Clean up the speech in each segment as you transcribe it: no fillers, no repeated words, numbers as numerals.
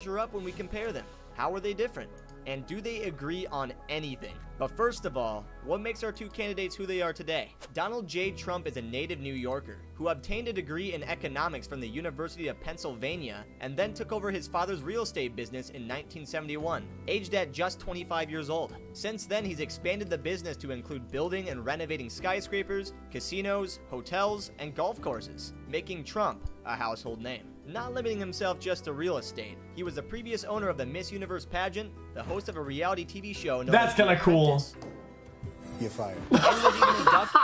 measure up when we compare them? How are they different? And do they agree on anything? But first of all, what makes our two candidates who they are today? Donald J. Trump is a native New Yorker who obtained a degree in economics from the University of Pennsylvania and then took over his father's real estate business in 1971, aged at just 25 years old. Since then, he's expanded the business to include building and renovating skyscrapers, casinos, hotels, and golf courses, making Trump a household name. Not limiting himself just to real estate, he was the previous owner of the Miss Universe pageant, the host of a reality TV show known That's kind of cool. You're fired. And was even inducted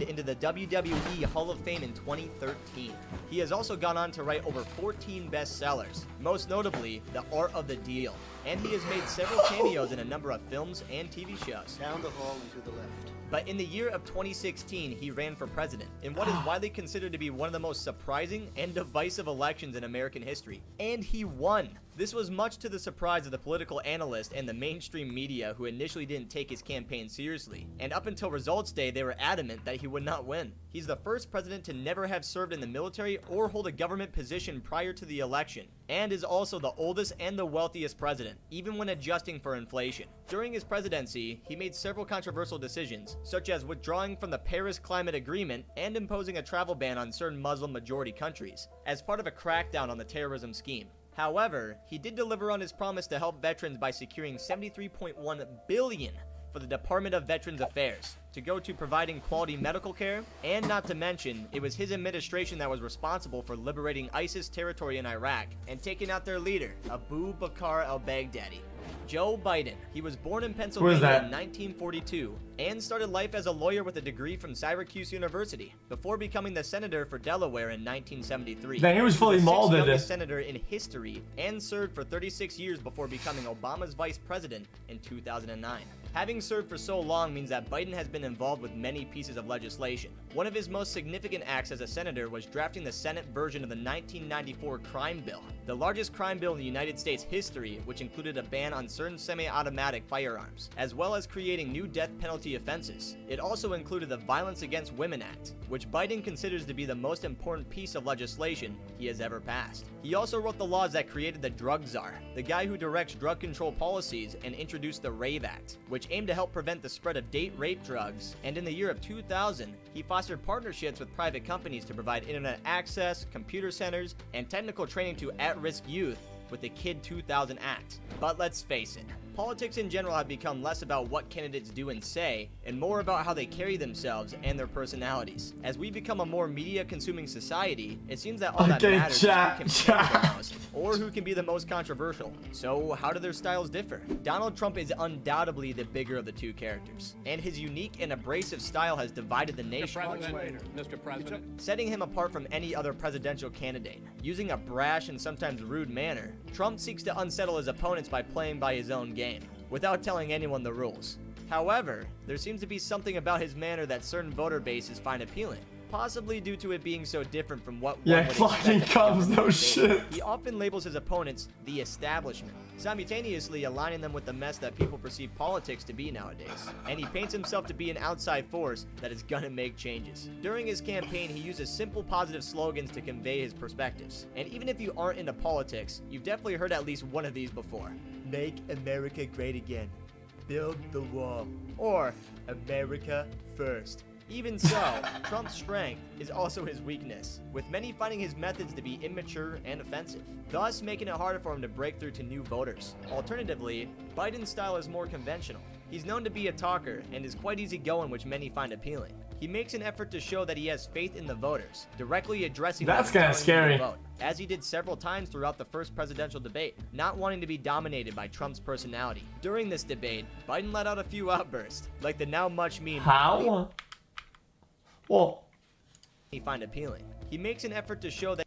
into the WWE Hall of Fame in 2013. He has also gone on to write over 14 bestsellers, most notably The Art of the Deal, and he has made several cameos in a number of films and TV shows. Down the hall and to the left. But in the year of 2016, he ran for president in what is widely considered to be one of the most surprising and divisive elections in American history. And he won. This was much to the surprise of the political analysts and the mainstream media, who initially didn't take his campaign seriously. And up until results day, they were adamant that he would not win. He's the first president to never have served in the military or hold a government position prior to the election, and is also the oldest and the wealthiest president, even when adjusting for inflation. During his presidency, he made several controversial decisions, such as withdrawing from the Paris Climate Agreement and imposing a travel ban on certain Muslim-majority countries, as part of a crackdown on the terrorism scheme. However, he did deliver on his promise to help veterans by securing $73.1 billion for the Department of Veterans Affairs to go to providing quality medical care, and not to mention, it was his administration that was responsible for liberating ISIS territory in Iraq and taking out their leader, Abu Bakr al-Baghdadi. Joe Biden. He was born in Pennsylvania in 1942 and started life as a lawyer with a degree from Syracuse University before becoming the senator for Delaware in 1973. Then he was fully molded. The youngest senator in history and served for 36 years before becoming Obama's vice president in 2009. Having served for so long means that Biden has been involved with many pieces of legislation. One of his most significant acts as a senator was drafting the Senate version of the 1994 crime bill, the largest crime bill in the United States history, which included a ban on certain semi-automatic firearms, as well as creating new death penalty offenses. It also included the Violence Against Women Act, which Biden considers to be the most important piece of legislation he has ever passed. He also wrote the laws that created the drug czar, the guy who directs drug control policies, and introduced the RAVE Act, which aimed to help prevent the spread of date rape drugs. And in the year of 2000, he fostered partnerships with private companies to provide internet access, computer centers, and technical training to at-risk youth with the Kid 2000 Act. But let's face it, politics in general have become less about what candidates do and say, and more about how they carry themselves and their personalities. As we become a more media-consuming society, it seems that all that matters is who can promote the most, or who can be the most controversial. So how do their styles differ? Donald Trump is undoubtedly the bigger of the two characters, and his unique and abrasive style has divided the nation, Mr. President. setting him apart from any other presidential candidate. Using a brash and sometimes rude manner, Trump seeks to unsettle his opponents by playing by his own game, without telling anyone the rules. However, there seems to be something about his manner that certain voter bases find appealing, possibly due to it being so different from what one would expect comes, no debate. shit. He often labels his opponents the establishment, simultaneously aligning them with the mess that people perceive politics to be nowadays. And he paints himself to be an outside force that is gonna make changes. During his campaign, he uses simple positive slogans to convey his perspectives. And even if you aren't into politics, you've definitely heard at least one of these before. Make America great again. Build the wall. Or America first. Even so, Trump's strength is also his weakness, with many finding his methods to be immature and offensive, thus making it harder for him to break through to new voters. Alternatively, Biden's style is more conventional. He's known to be a talker and is quite easygoing, which many find appealing. He makes an effort to show that he has faith in the voters, directly addressing them and kinda telling them scary. to vote, as he did several times throughout the first presidential debate, not wanting to be dominated by Trump's personality. During this debate, Biden let out a few outbursts, like the now much meme, How? Well, he find appealing. He makes an effort to show that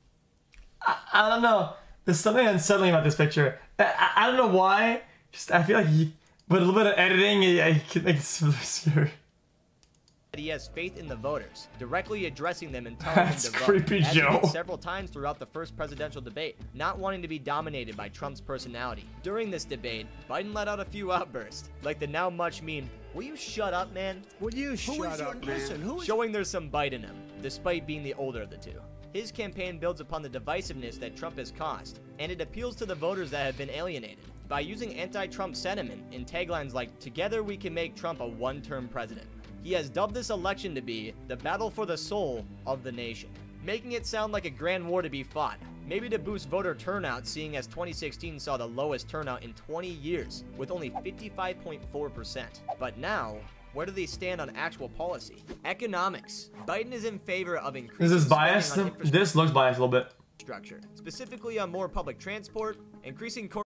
I don't know. There's something unsettling about this picture. I don't know why. Just I feel like with a little bit of editing, I can make it scary. he has faith in the voters, directly addressing them and telling them That's to vote, creepy, as he Joe. did several times throughout the first presidential debate, not wanting to be dominated by Trump's personality. During this debate, Biden let out a few outbursts, like the now much meme, "Will you shut up, man?" Will you shut up, man? Showing there's some bite in him, despite being the older of the two. His campaign builds upon the divisiveness that Trump has caused, and it appeals to the voters that have been alienated by using anti-Trump sentiment in taglines like, "Together we can make Trump a one-term president." He has dubbed this election to be the battle for the soul of the nation, making it sound like a grand war to be fought. Maybe to boost voter turnout, seeing as 2016 saw the lowest turnout in 20 years, with only 55.4%. But now, where do they stand on actual policy? Economics. Biden is in favor of increasing Is this biased? spending on infrastructure. This looks biased a little bit. Specifically on more public transport, increasing corporate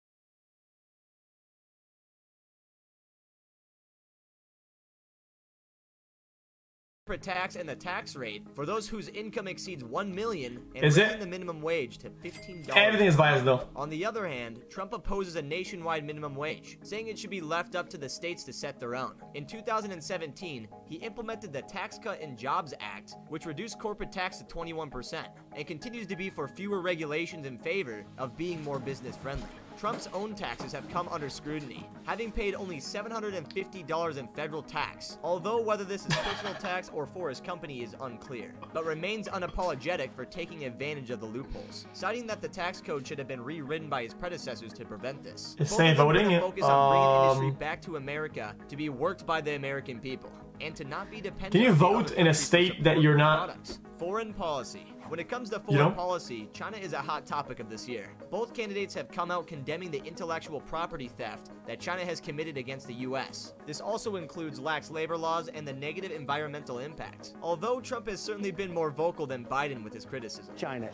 tax and the tax rate for those whose income exceeds $1 million, and Is raising it? the minimum wage to $15. Everything is biased though. On the other hand, Trump opposes a nationwide minimum wage, saying it should be left up to the states to set their own. In 2017, he implemented the Tax Cut and Jobs Act, which reduced corporate tax to 21%, and continues to be for fewer regulations in favor of being more business-friendly. Trump's own taxes have come under scrutiny, having paid only $750 in federal tax, although whether this is personal tax or for his company is unclear, but remains unapologetic for taking advantage of the loopholes, citing that the tax code should have been rewritten by his predecessors to prevent this. Is Both they of them voting? with a focus on bringing industry back to America to be worked by the American people, and to not be dependent Can you on the vote other in a countries for state that support you're for not- products. Foreign policy. When it comes to You foreign know? policy, China is a hot topic of this year. Both candidates have come out condemning the intellectual property theft that China has committed against the US. This also includes lax labor laws and the negative environmental impact. Although Trump has certainly been more vocal than Biden with his criticism. China,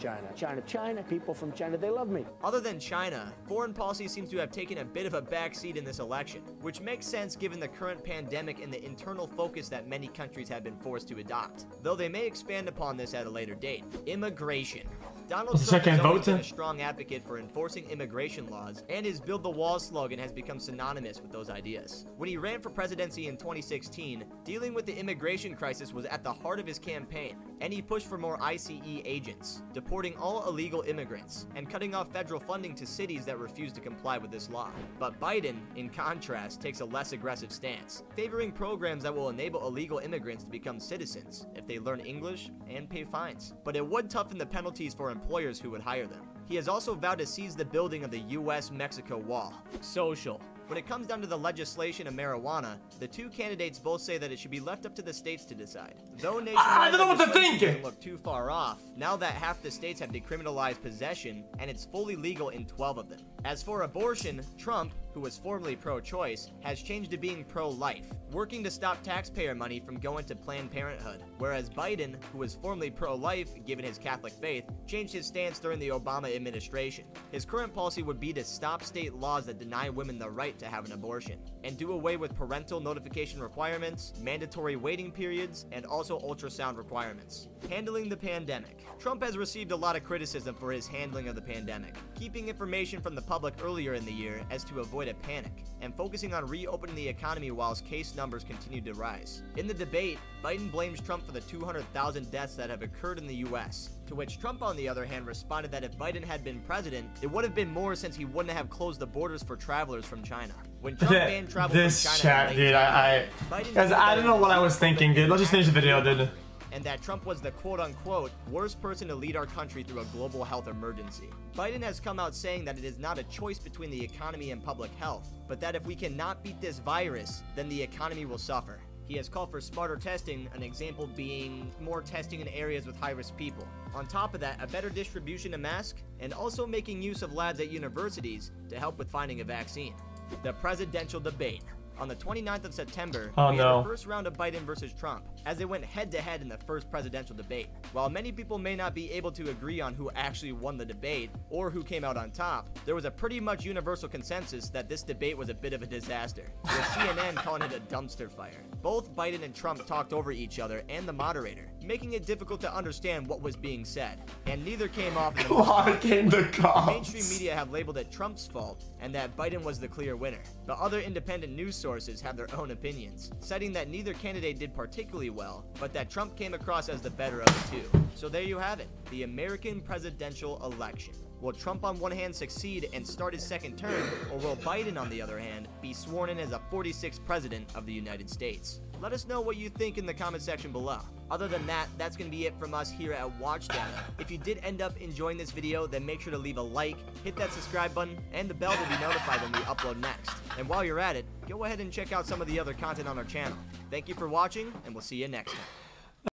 people from China, they love me. Other than China, foreign policy seems to have taken a bit of a backseat in this election, which makes sense given the current pandemic and the internal focus that many countries have been forced to adopt, though they may expand upon this at a later date. Immigration. Donald Let's Trump check has and always vote. been a strong advocate for enforcing immigration laws, and his Build the Wall slogan has become synonymous with those ideas. When he ran for presidency in 2016, dealing with the immigration crisis was at the heart of his campaign, and he pushed for more ICE agents, deporting all illegal immigrants, and cutting off federal funding to cities that refuse to comply with this law. But Biden, in contrast, takes a less aggressive stance, favoring programs that will enable illegal immigrants to become citizens if they learn English and pay fines. But it would toughen the penalties for employers who would hire them. He has also vowed to seize the building of the US-Mexico wall. Social. When it comes down to the legislation of marijuana, the two candidates both say that it should be left up to the states to decide. Though nationwide don't know what to legislation think. doesn't look too far off, now that half the states have decriminalized possession, and it's fully legal in 12 of them. As for abortion, Trump, who was formerly pro-choice, has changed to being pro-life, working to stop taxpayer money from going to Planned Parenthood, whereas Biden, who was formerly pro-life given his Catholic faith, changed his stance during the Obama administration. His current policy would be to stop state laws that deny women the right to have an abortion, and do away with parental notification requirements, mandatory waiting periods, and also ultrasound requirements. Handling the pandemic. Trump has received a lot of criticism for his handling of the pandemic, keeping information from the public earlier in the year as to avoid a panic, and focusing on reopening the economy whilst case numbers continue to rise. In the debate, Biden blames Trump for the 200,000 deaths that have occurred in the US, to which Trump on the other hand responded that if Biden had been president, it would have been more since he wouldn't have closed the borders for travelers from China. When Trump banned travel from This China chat, in dude, late January, guys, Biden said I that don't it know was what I was thinking, dude. Let's just finish the video, dude. and that Trump was the quote-unquote worst person to lead our country through a global health emergency. Biden has come out saying that it is not a choice between the economy and public health, but that if we cannot beat this virus, then the economy will suffer. He has called for smarter testing, an example being more testing in areas with high-risk people. On top of that, a better distribution of masks, and also making use of labs at universities to help with finding a vaccine. The presidential debate. On the 29th of September, we had the first round of Biden versus Trump, as they went head-to-head in the first presidential debate. While many people may not be able to agree on who actually won the debate, or who came out on top, there was a pretty much universal consensus that this debate was a bit of a disaster, with CNN calling it a dumpster fire. Both Biden and Trump talked over each other and the moderator, making it difficult to understand what was being said, and neither came off in the most Clark came the cops. Mainstream media have labeled it Trump's fault and that Biden was the clear winner, but other independent news sources have their own opinions, citing that neither candidate did particularly well, but that Trump came across as the better of the two. So there you have it, the American presidential election. Will Trump on one hand succeed and start his second term, or will Biden on the other hand be sworn in as a 46th president of the United States? Let us know what you think in the comment section below. Other than that, that's going to be it from us here at WatchData. If you did end up enjoying this video, then make sure to leave a like, hit that subscribe button, and the bell to be notified when we upload next. And while you're at it, go ahead and check out some of the other content on our channel. Thank you for watching, and we'll see you next time.